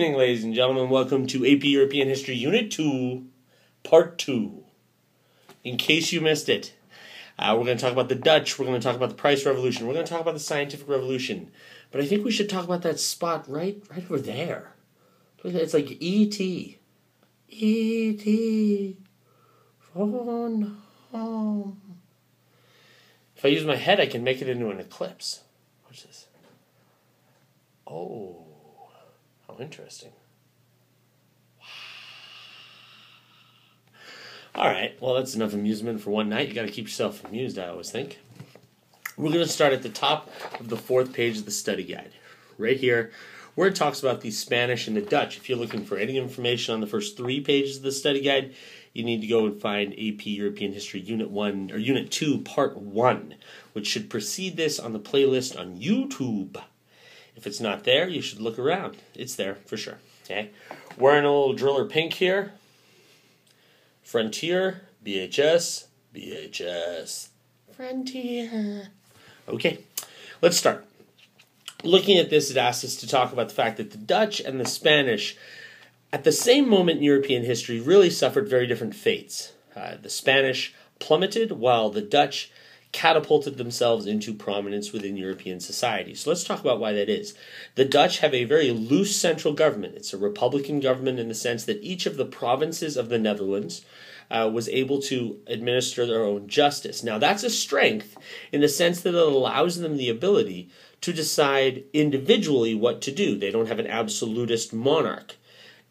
evening, ladies and gentlemen. Welcome to AP European History Unit 2, Part 2. In case you missed it, we're going to talk about the Dutch, we're going to talk about the Price Revolution, we're going to talk about the Scientific Revolution. But I think we should talk about that spot right over there. It's like E.T. E.T. phone home. If I use my head, I can make it into an eclipse. Watch this. Oh, how interesting. Wow. All right, well, that's enough amusement for one night. You got to keep yourself amused, I always think. We're going to start at the top of the 4th page of the study guide, right here, where it talks about the Spanish and the Dutch. If you're looking for any information on the first 3 pages of the study guide, you need to go and find AP European History Unit 1 or Unit 2, Part 1, which should precede this on the playlist on YouTube. If it's not there, you should look around. It's there for sure. Okay, wearing a little driller pink here. Frontier, BHS, BHS, Frontier. Okay, let's start. Looking at this, it asks us to talk about the fact that the Dutch and the Spanish, at the same moment in European history, really suffered very different fates. The Spanish plummeted, while the Dutch catapulted themselves into prominence within European society. So let's talk about why that is. The Dutch have a very loose central government. It's a republican government in the sense that each of the provinces of the Netherlands was able to administer their own justice. Now, that's a strength in the sense that it allows them the ability to decide individually what to do. They don't have an absolutist monarch.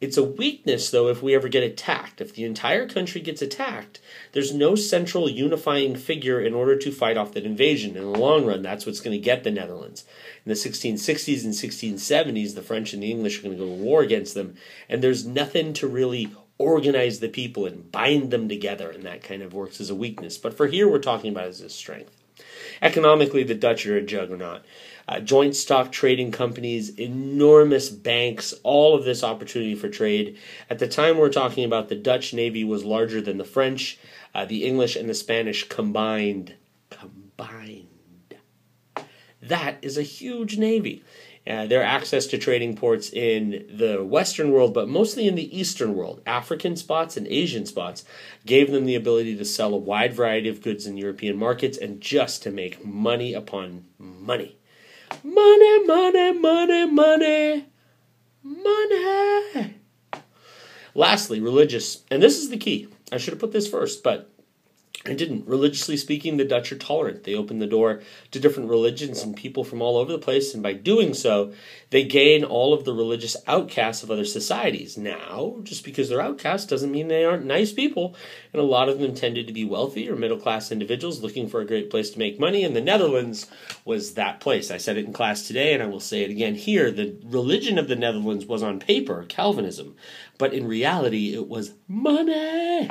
It's a weakness, though, if we ever get attacked. If the entire country gets attacked, there's no central unifying figure in order to fight off that invasion. In the long run, that's what's going to get the Netherlands. In the 1660s and 1670s, the French and the English are going to go to war against them, and there's nothing to really organize the people and bind them together, and that kind of works as a weakness. But for here, we're talking about it as a strength. Economically, the Dutch are a juggernaut. Joint stock trading companies, enormous banks, all of this opportunity for trade. At the time we're talking about, the Dutch Navy was larger than the French, the English and the Spanish combined. That is a huge navy. Their access to trading ports in the Western world, but mostly in the Eastern world, African spots and Asian spots, gave them the ability to sell a wide variety of goods in European markets and just to make money upon money. Money, money, money, money, money. Lastly, religious, and this is the key. I should have put this first, but I didn't. Religiously speaking, the Dutch are tolerant. They open the door to different religions and people from all over the place, and by doing so, they gain all of the religious outcasts of other societies. Now, just because they're outcasts doesn't mean they aren't nice people, and a lot of them tended to be wealthy or middle-class individuals looking for a great place to make money, and the Netherlands was that place. I said it in class today, and I will say it again here. The religion of the Netherlands was on paper Calvinism, but in reality, it was money.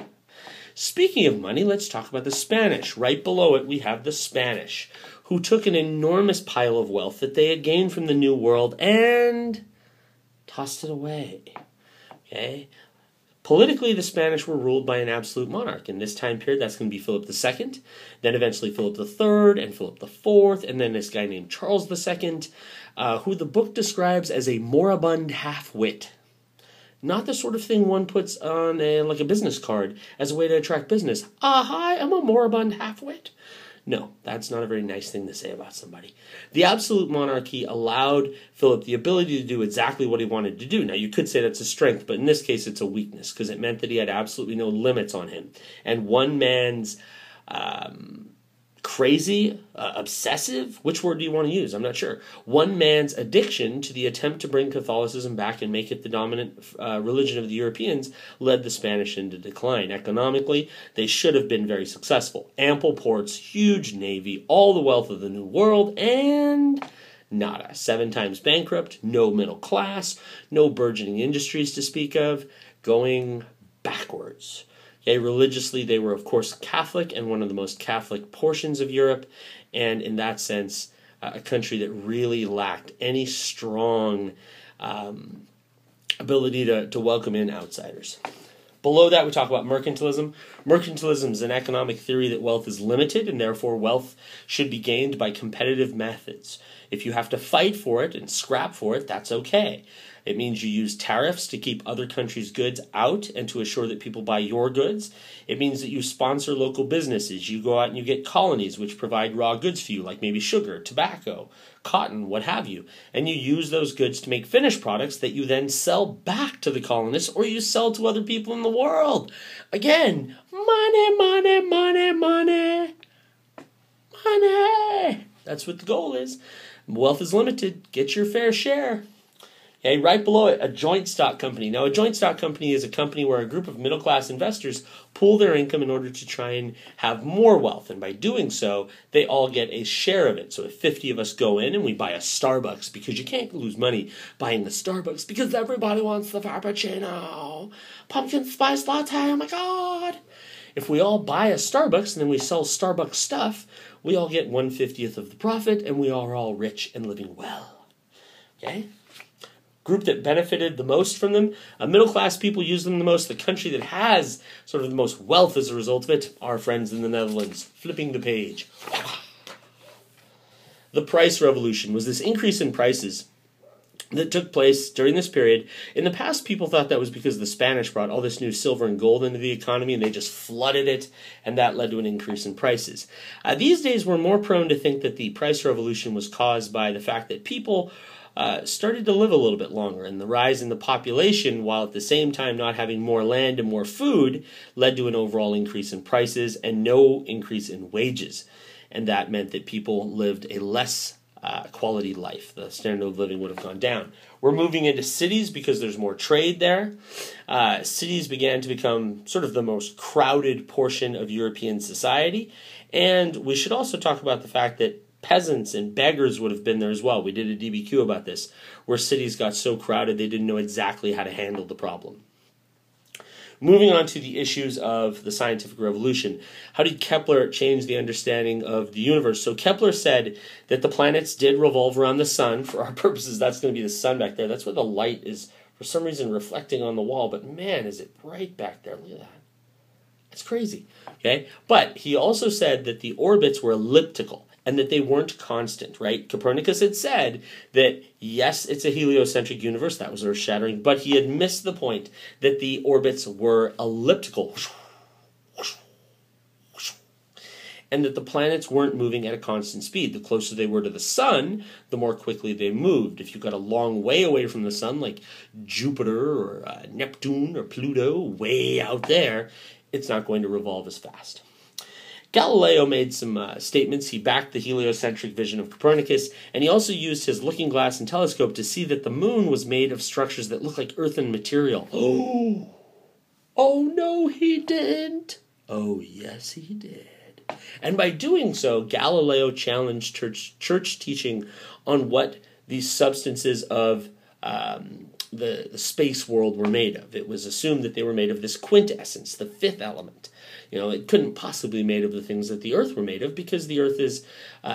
Speaking of money, let's talk about the Spanish. Right below it, we have the Spanish, who took an enormous pile of wealth that they had gained from the New World and tossed it away. Okay? Politically, the Spanish were ruled by an absolute monarch. In this time period, that's going to be Philip II, then eventually Philip III, and Philip IV, and then this guy named Charles II, who the book describes as a moribund half-wit. Not the sort of thing one puts on like a business card as a way to attract business. Hi, I'm a moribund half-wit. No, that's not a very nice thing to say about somebody. The absolute monarchy allowed Philip the ability to do exactly what he wanted to do. Now, you could say that's a strength, but in this case, it's a weakness because it meant that he had absolutely no limits on him. And one man's crazy, obsessive, which word do you want to use? I'm not sure. One man's addiction to the attempt to bring Catholicism back and make it the dominant religion of the Europeans led the Spanish into decline. Economically, they should have been very successful. Ample ports, huge navy, all the wealth of the New World, and nada. 7 times bankrupt, no middle class, no burgeoning industries to speak of, going backwards. Okay, religiously, they were, of course, Catholic and one of the most Catholic portions of Europe, and in that sense, a country that really lacked any strong ability to welcome in outsiders. Below that, we talk about mercantilism. Mercantilism is an economic theory that wealth is limited, and therefore wealth should be gained by competitive methods. If you have to fight for it and scrap for it, that's okay. It means you use tariffs to keep other countries' goods out and to assure that people buy your goods. It means that you sponsor local businesses. You go out and you get colonies which provide raw goods for you, like maybe sugar, tobacco, cotton, what have you. And you use those goods to make finished products that you then sell back to the colonists or you sell to other people in the world. Again, money, money, money, money, money. That's what the goal is. Wealth is limited. Get your fair share. Okay, right below it, a joint stock company. Now, a joint stock company is a company where a group of middle-class investors pool their income in order to try and have more wealth. And by doing so, they all get a share of it. So if 50 of us go in and we buy a Starbucks, because you can't lose money buying the Starbucks because everybody wants the Frappuccino. Pumpkin spice latte, oh my God. If we all buy a Starbucks and then we sell Starbucks stuff, we all get 1/50th of the profit and we are all rich and living well. Okay? Group that benefited the most from them, middle-class people use them the most. The country that has sort of the most wealth as a result of it, our friends in the Netherlands. Flipping the page. The price revolution was this increase in prices that took place during this period. In the past, people thought that was because the Spanish brought all this new silver and gold into the economy and they just flooded it, and that led to an increase in prices. These days, we're more prone to think that the price revolution was caused by the fact that people started to live a little bit longer, and the rise in the population, while at the same time not having more land and more food, led to an overall increase in prices and no increase in wages. And that meant that people lived a less quality life. The standard of living would have gone down. We're moving into cities because there's more trade there. Cities began to become sort of the most crowded portion of European society. And we should also talk about the fact that peasants and beggars would have been there as well. We did a DBQ about this, where cities got so crowded they didn't know exactly how to handle the problem. Moving on to the issues of the scientific revolution. How did Kepler change the understanding of the universe? So Kepler said that the planets did revolve around the sun. For our purposes, that's going to be the sun back there. That's where the light is, for some reason, reflecting on the wall. But man, is it bright back there. Look at that. It's crazy. Okay? But he also said that the orbits were elliptical and that they weren't constant, right? Copernicus had said that, yes, it's a heliocentric universe. That was earth-shattering. But he had missed the point that the orbits were elliptical. And that the planets weren't moving at a constant speed. The closer they were to the sun, the more quickly they moved. If you got a long way away from the sun, like Jupiter or Neptune or Pluto, way out there, it's not going to revolve as fast. Galileo made some statements. He backed the heliocentric vision of Copernicus, and he also used his looking glass and telescope to see that the moon was made of structures that look like earthen material. Oh no, he didn't. Oh yes, he did. And by doing so, Galileo challenged church teaching on what these substances of the space world were made of. It was assumed that they were made of this quintessence, the fifth element. You know, it couldn't possibly be made of the things that the earth were made of because the earth is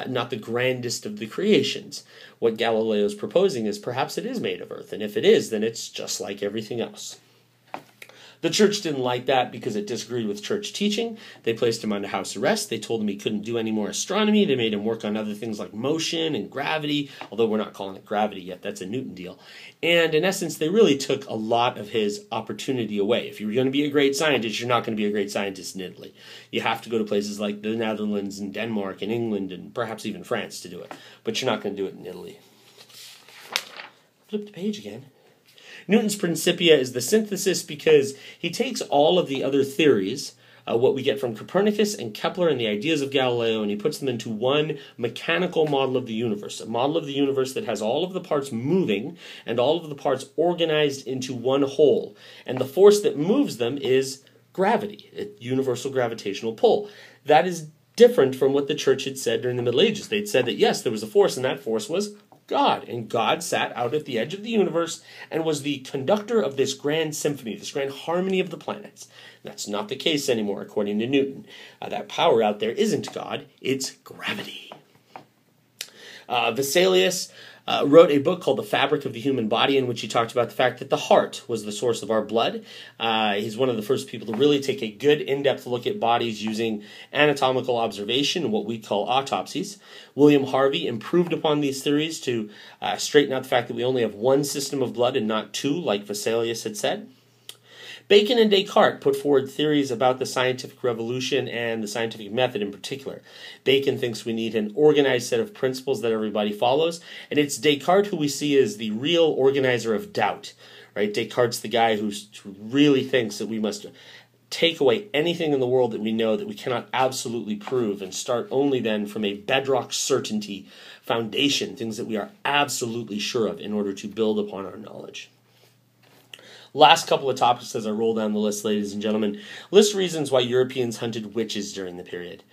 not the grandest of the creations. What Galileo's proposing is perhaps it is made of earth, and if it is, then it's just like everything else. The church didn't like that because it disagreed with church teaching. They placed him under house arrest. They told him he couldn't do any more astronomy. They made him work on other things like motion and gravity, although we're not calling it gravity yet. That's a Newton deal. And in essence, they really took a lot of his opportunity away. If you were going to be a great scientist, you're not going to be a great scientist in Italy. You have to go to places like the Netherlands and Denmark and England and perhaps even France to do it. But you're not going to do it in Italy. Flip the page again. Newton's Principia is the synthesis because he takes all of the other theories, what we get from Copernicus and Kepler and the ideas of Galileo, and he puts them into one mechanical model of the universe, a model of the universe that has all of the parts moving and all of the parts organized into one whole. And the force that moves them is gravity, a universal gravitational pull. That is different from what the church had said during the Middle Ages. They'd said that, yes, there was a force, and that force was God, and God sat out at the edge of the universe and was the conductor of this grand symphony, this grand harmony of the planets. That's not the case anymore, according to Newton. That power out there isn't God, it's gravity. Vesalius wrote a book called The Fabric of the Human Body, in which he talked about the fact that the heart was the source of our blood. He's one of the first people to really take a good in-depth look at bodies using anatomical observation and what we call autopsies. William Harvey improved upon these theories to straighten out the fact that we only have one system of blood and not two, like Vesalius had said. Bacon and Descartes put forward theories about the scientific revolution and the scientific method in particular. Bacon thinks we need an organized set of principles that everybody follows, and it's Descartes who we see as the real organizer of doubt. Right? Descartes' the guy who really thinks that we must take away anything in the world that we know that we cannot absolutely prove and start only then from a bedrock certainty foundation, things that we are absolutely sure of in order to build upon our knowledge. Last couple of topics as I roll down the list, ladies and gentlemen. List reasons why Europeans hunted witches during the period.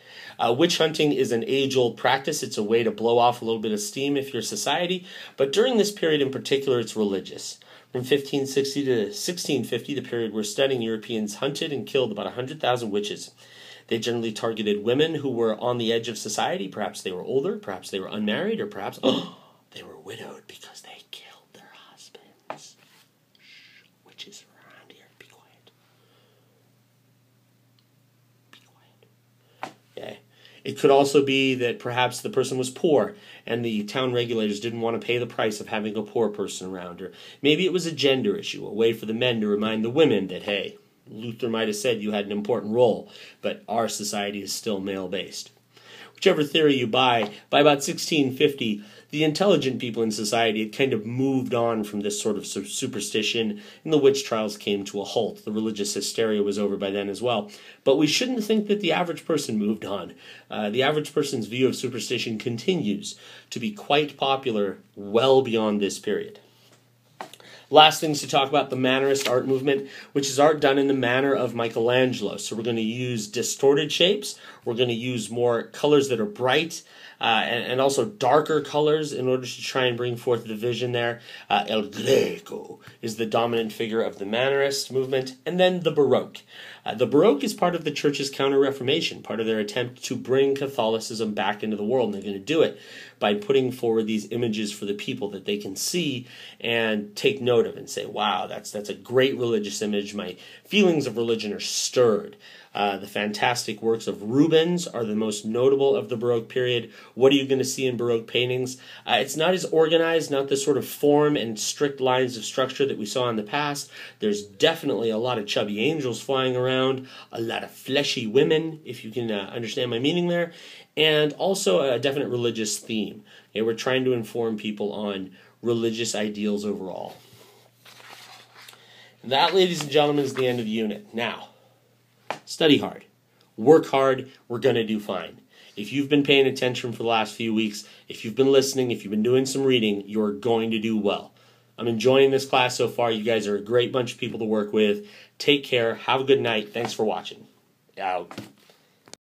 Witch hunting is an age-old practice. It's a way to blow off a little bit of steam if you're society, but during this period in particular, it's religious. From 1560 to 1650, the period we're studying, Europeans hunted and killed about 100,000 witches. They generally targeted women who were on the edge of society. Perhaps they were older, perhaps they were unmarried, or perhaps they were widowed because they killed their husbands. Witches around here, be quiet. Be quiet. Okay. It could also be that perhaps the person was poor and the town regulators didn't want to pay the price of having a poor person around. Or maybe it was a gender issue, a way for the men to remind the women that, hey, Luther might have said you had an important role, but our society is still male-based. Whichever theory you buy, by about 1650, the intelligent people in society had kind of moved on from this sort of superstition, and the witch trials came to a halt. The religious hysteria was over by then as well. But we shouldn't think that the average person moved on. The average person's view of superstition continues to be quite popular well beyond this period. Last things to talk about, the Mannerist art movement, which is art done in the manner of Michelangelo. So we're going to use distorted shapes. We're going to use more colors that are bright and also darker colors in order to try and bring forth the vision there. El Greco is the dominant figure of the Mannerist movement. And then the Baroque. The Baroque is part of the Church's Counter-Reformation, part of their attempt to bring Catholicism back into the world. And they're going to do it by putting forward these images for the people that they can see and take note of and say, wow, that's a great religious image. My feelings of religion are stirred. The fantastic works of Rubens are the most notable of the Baroque period. What are you going to see in Baroque paintings? It's not as organized, not the sort of form and strict lines of structure that we saw in the past. There's definitely a lot of chubby angels flying around, a lot of fleshy women, if you can understand my meaning there, and also a definite religious theme. Okay, we're trying to inform people on religious ideals overall. And that, ladies and gentlemen, is the end of the unit. Now, study hard. Work hard. We're going to do fine. If you've been paying attention for the last few weeks, if you've been listening, if you've been doing some reading, you're going to do well. I'm enjoying this class so far. You guys are a great bunch of people to work with. Take care. Have a good night. Thanks for watching. Out.